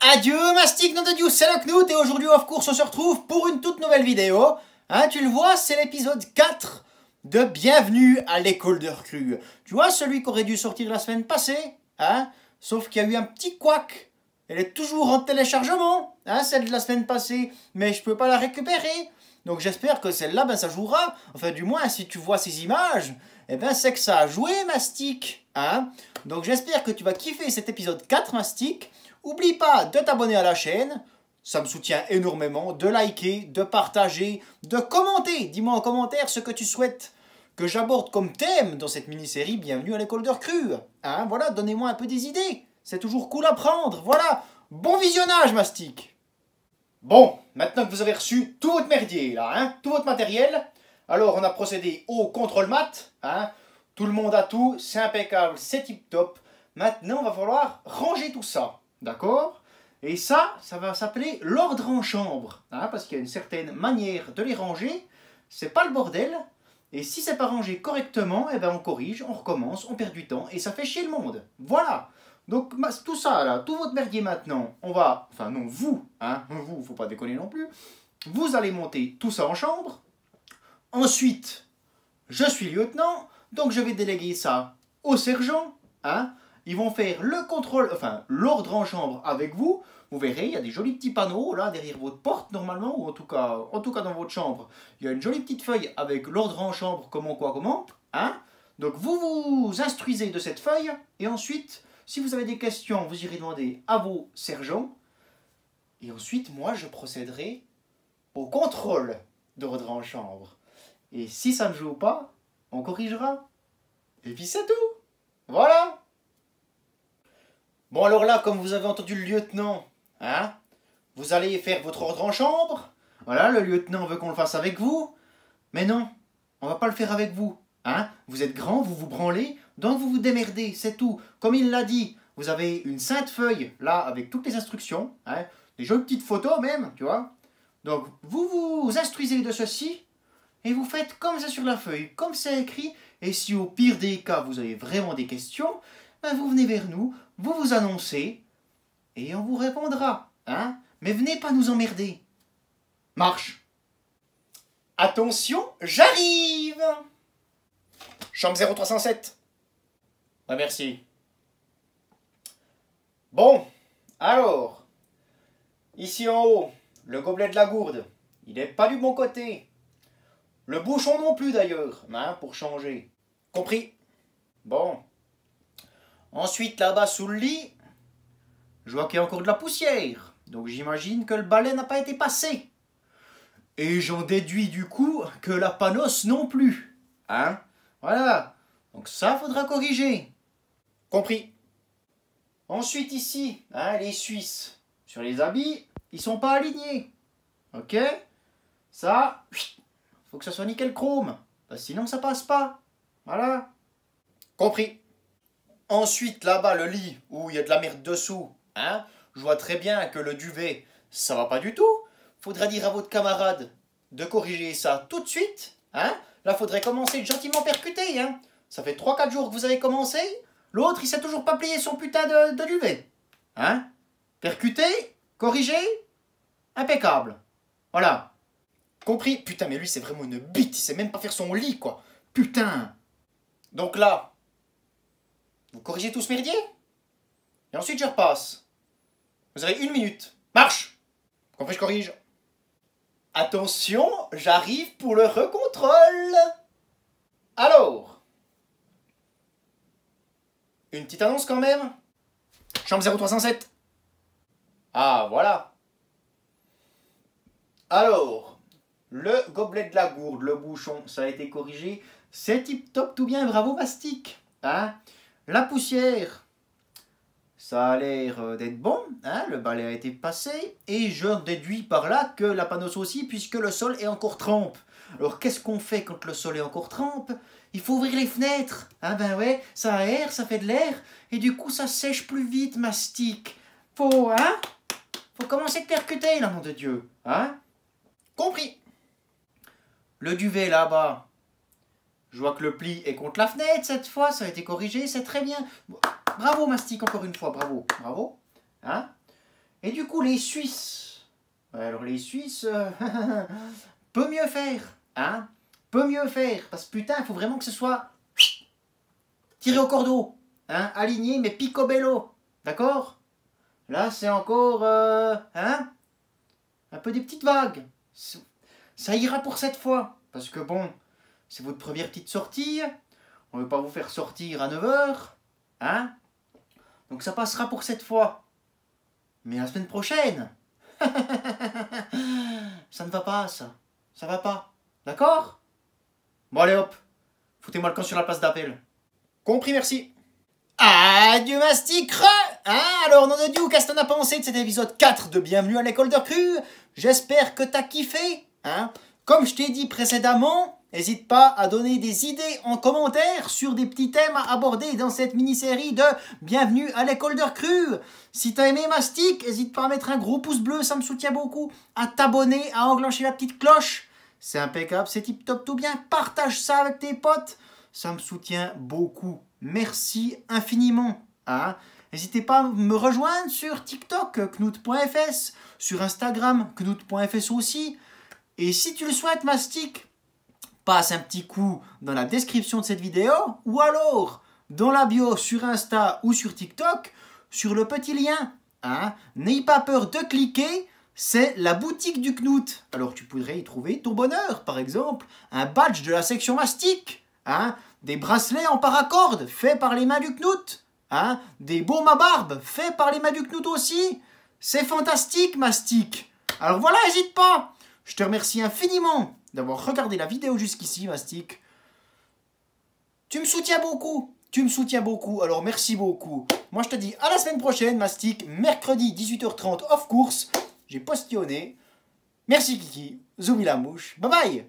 Adieu Mastic, nom de Dieu, c'est le Knut et aujourd'hui of course on se retrouve pour une toute nouvelle vidéo. Hein, tu le vois, c'est l'épisode 4 de Bienvenue à l'école de recrues. Tu vois, celui qui aurait dû sortir la semaine passée, hein, sauf qu'il y a eu un petit couac. Elle est toujours en téléchargement, hein, celle de la semaine passée, mais je peux pas la récupérer. Donc j'espère que celle-là, ben, ça jouera. Enfin, du moins, si tu vois ces images, eh ben, c'est que ça a joué, Mastic. Hein. Donc j'espère que tu vas kiffer cet épisode 4, Mastic. Oublie pas de t'abonner à la chaîne, ça me soutient énormément, de liker, de partager, de commenter. Dis-moi en commentaire ce que tu souhaites que j'aborde comme thème dans cette mini-série Bienvenue à l'école de recrues. Hein, voilà, donnez-moi un peu des idées. C'est toujours cool à prendre. Voilà, bon visionnage, Mastic. Bon, maintenant que vous avez reçu tout votre merdier, là, hein, tout votre matériel, alors on a procédé au contrôle maths. Hein, tout le monde a tout, c'est impeccable, c'est tip-top. Maintenant, il va falloir ranger tout ça. D'accord? Et ça va s'appeler l'ordre en chambre. Hein, parce qu'il y a une certaine manière de les ranger. C'est pas le bordel. Et si c'est pas rangé correctement, eh ben on corrige, on recommence, on perd du temps et ça fait chier le monde. Voilà. Donc tout ça là, tout votre merdier maintenant, on va... Enfin non, vous, hein, vous, faut pas déconner non plus. Vous allez monter tout ça en chambre. Ensuite, je suis lieutenant, donc je vais déléguer ça au sergent. Hein. Ils vont faire le contrôle, enfin l'ordre en chambre avec vous. Vous verrez, il y a des jolis petits panneaux là derrière votre porte normalement, ou en tout cas dans votre chambre. Il y a une jolie petite feuille avec l'ordre en chambre, comment, quoi, comment. Hein. Donc vous vous instruisez de cette feuille et ensuite, si vous avez des questions, vous irez demander à vos sergents. Et ensuite, moi, je procéderai au contrôle d'ordre en chambre. Et si ça ne joue pas, on corrigera. Et puis c'est tout. Voilà. Bon alors là, comme vous avez entendu le lieutenant, hein, vous allez faire votre ordre en chambre. Voilà, le lieutenant veut qu'on le fasse avec vous. Mais non, on va pas le faire avec vous. Hein. Vous êtes grand, vous vous branlez, donc vous vous démerdez, c'est tout. Comme il l'a dit, vous avez une sainte feuille, là, avec toutes les instructions. Hein, des jolies petites photos même, tu vois. Donc vous vous instruisez de ceci, et vous faites comme c'est sur la feuille, comme c'est écrit. Et si au pire des cas, vous avez vraiment des questions, ben vous venez vers nous, vous vous annoncez, et on vous répondra. Hein. Mais venez pas nous emmerder. Marche. Attention, j'arrive. Chambre 0307. Ouais, merci. Bon, alors, ici en haut, le gobelet de la gourde, il n'est pas du bon côté. Le bouchon non plus d'ailleurs, hein, pour changer. Compris? Bon. Ensuite, là-bas sous le lit, je vois qu'il y a encore de la poussière. Donc j'imagine que le balai n'a pas été passé. Et j'en déduis du coup que la panosse non plus. Hein? Voilà. Donc ça, faudra corriger. Compris. Ensuite ici, hein, les Suisses, sur les habits, ils sont pas alignés. Ok? Ça, faut que ça soit nickel chrome. Parce que sinon ça passe pas. Voilà. Compris. Ensuite, là-bas, le lit, où il y a de la merde dessous, hein, je vois très bien que le duvet, ça va pas du tout. Faudra dire à votre camarade de corriger ça tout de suite. Hein. Là, faudrait commencer gentiment percuter. Hein. Ça fait 3-4 jours que vous avez commencé. L'autre, il sait toujours pas plier son putain de duvet. Hein. Percuter, corriger, impeccable. Voilà. Compris? Putain, mais lui, c'est vraiment une bite. Il sait même pas faire son lit, quoi. Putain. Donc là, vous corrigez tout ce merdier. Et ensuite, je repasse. Vous avez 1 minute. Marche. Compris, je corrige. Attention, j'arrive pour le recontrôle. Alors, une petite annonce quand même. Chambre 0307. Ah, voilà. Alors, le gobelet de la gourde, le bouchon, ça a été corrigé. C'est tip top, tout bien, bravo Mastic. Hein. La poussière, ça a l'air d'être bon, hein, le balai a été passé, et je déduis par là que la panosse aussi, puisque le sol est encore trempe. Alors qu'est-ce qu'on fait quand le sol est encore trempe? Il faut ouvrir les fenêtres. Ah ben ouais, ça aère, ça fait de l'air, et du coup ça sèche plus vite, Mastic. Faut commencer de percuter, là, nom de Dieu. Hein? Compris. Le duvet là-bas, je vois que le pli est contre la fenêtre cette fois, ça a été corrigé, c'est très bien. Bravo Mastic, encore une fois, bravo, bravo. Hein? Et du coup, les Suisses, ouais, alors les Suisses, peut mieux faire, hein, peut mieux faire, parce que putain, il faut vraiment que ce soit tiré au cordeau, hein, aligné, mais picobello, d'accord? Là, c'est encore, hein, un peu des petites vagues. Ça ira pour cette fois, parce que bon, c'est votre première petite sortie, on ne veut pas vous faire sortir à 9 h, hein? Donc ça passera pour cette fois. Mais la semaine prochaine, ça ne va pas, ça. Ça va pas. D'accord? Bon, allez hop. Foutez-moi le camp sur la place d'appel. Compris, merci. Adieu, mastic. Hein? Alors, nom de Dieu, qu'est-ce que t'en as pensé de cet épisode 4 de Bienvenue à l'école de recrue? J'espère que t'as kiffé. Hein? Comme je t'ai dit précédemment, n'hésite pas à donner des idées en commentaire sur des petits thèmes à aborder dans cette mini-série de Bienvenue à l'école de recrue. Si t'as aimé Mastic, n'hésite pas à mettre un gros pouce bleu, ça me soutient beaucoup. À t'abonner, à enclencher la petite cloche. C'est impeccable, c'est tip top tout bien. Partage ça avec tes potes. Ça me soutient beaucoup. Merci infiniment. Hein? N'hésitez pas à me rejoindre sur TikTok, knout.fs, sur Instagram, knout.fs aussi. Et si tu le souhaites, Mastic, passe un petit coup dans la description de cette vidéo ou alors dans la bio sur Insta ou sur TikTok sur le petit lien. Hein? N'aie pas peur de cliquer, c'est la boutique du Knout. Alors tu pourrais y trouver ton bonheur, par exemple, un badge de la section Mastic, hein? Des bracelets en paracorde faits par les mains du Knout, hein? Des baumes à barbe faits par les mains du Knout aussi. C'est fantastique, Mastic. Alors voilà, n'hésite pas. Je te remercie infiniment d'avoir regardé la vidéo jusqu'ici, Mastic. Tu me soutiens beaucoup. Tu me soutiens beaucoup, alors merci beaucoup. Moi, je te dis à la semaine prochaine, Mastic. Mercredi, 18 h 30, off course. J'ai postillonné. Merci, Kiki. Zoumi la mouche. Bye bye.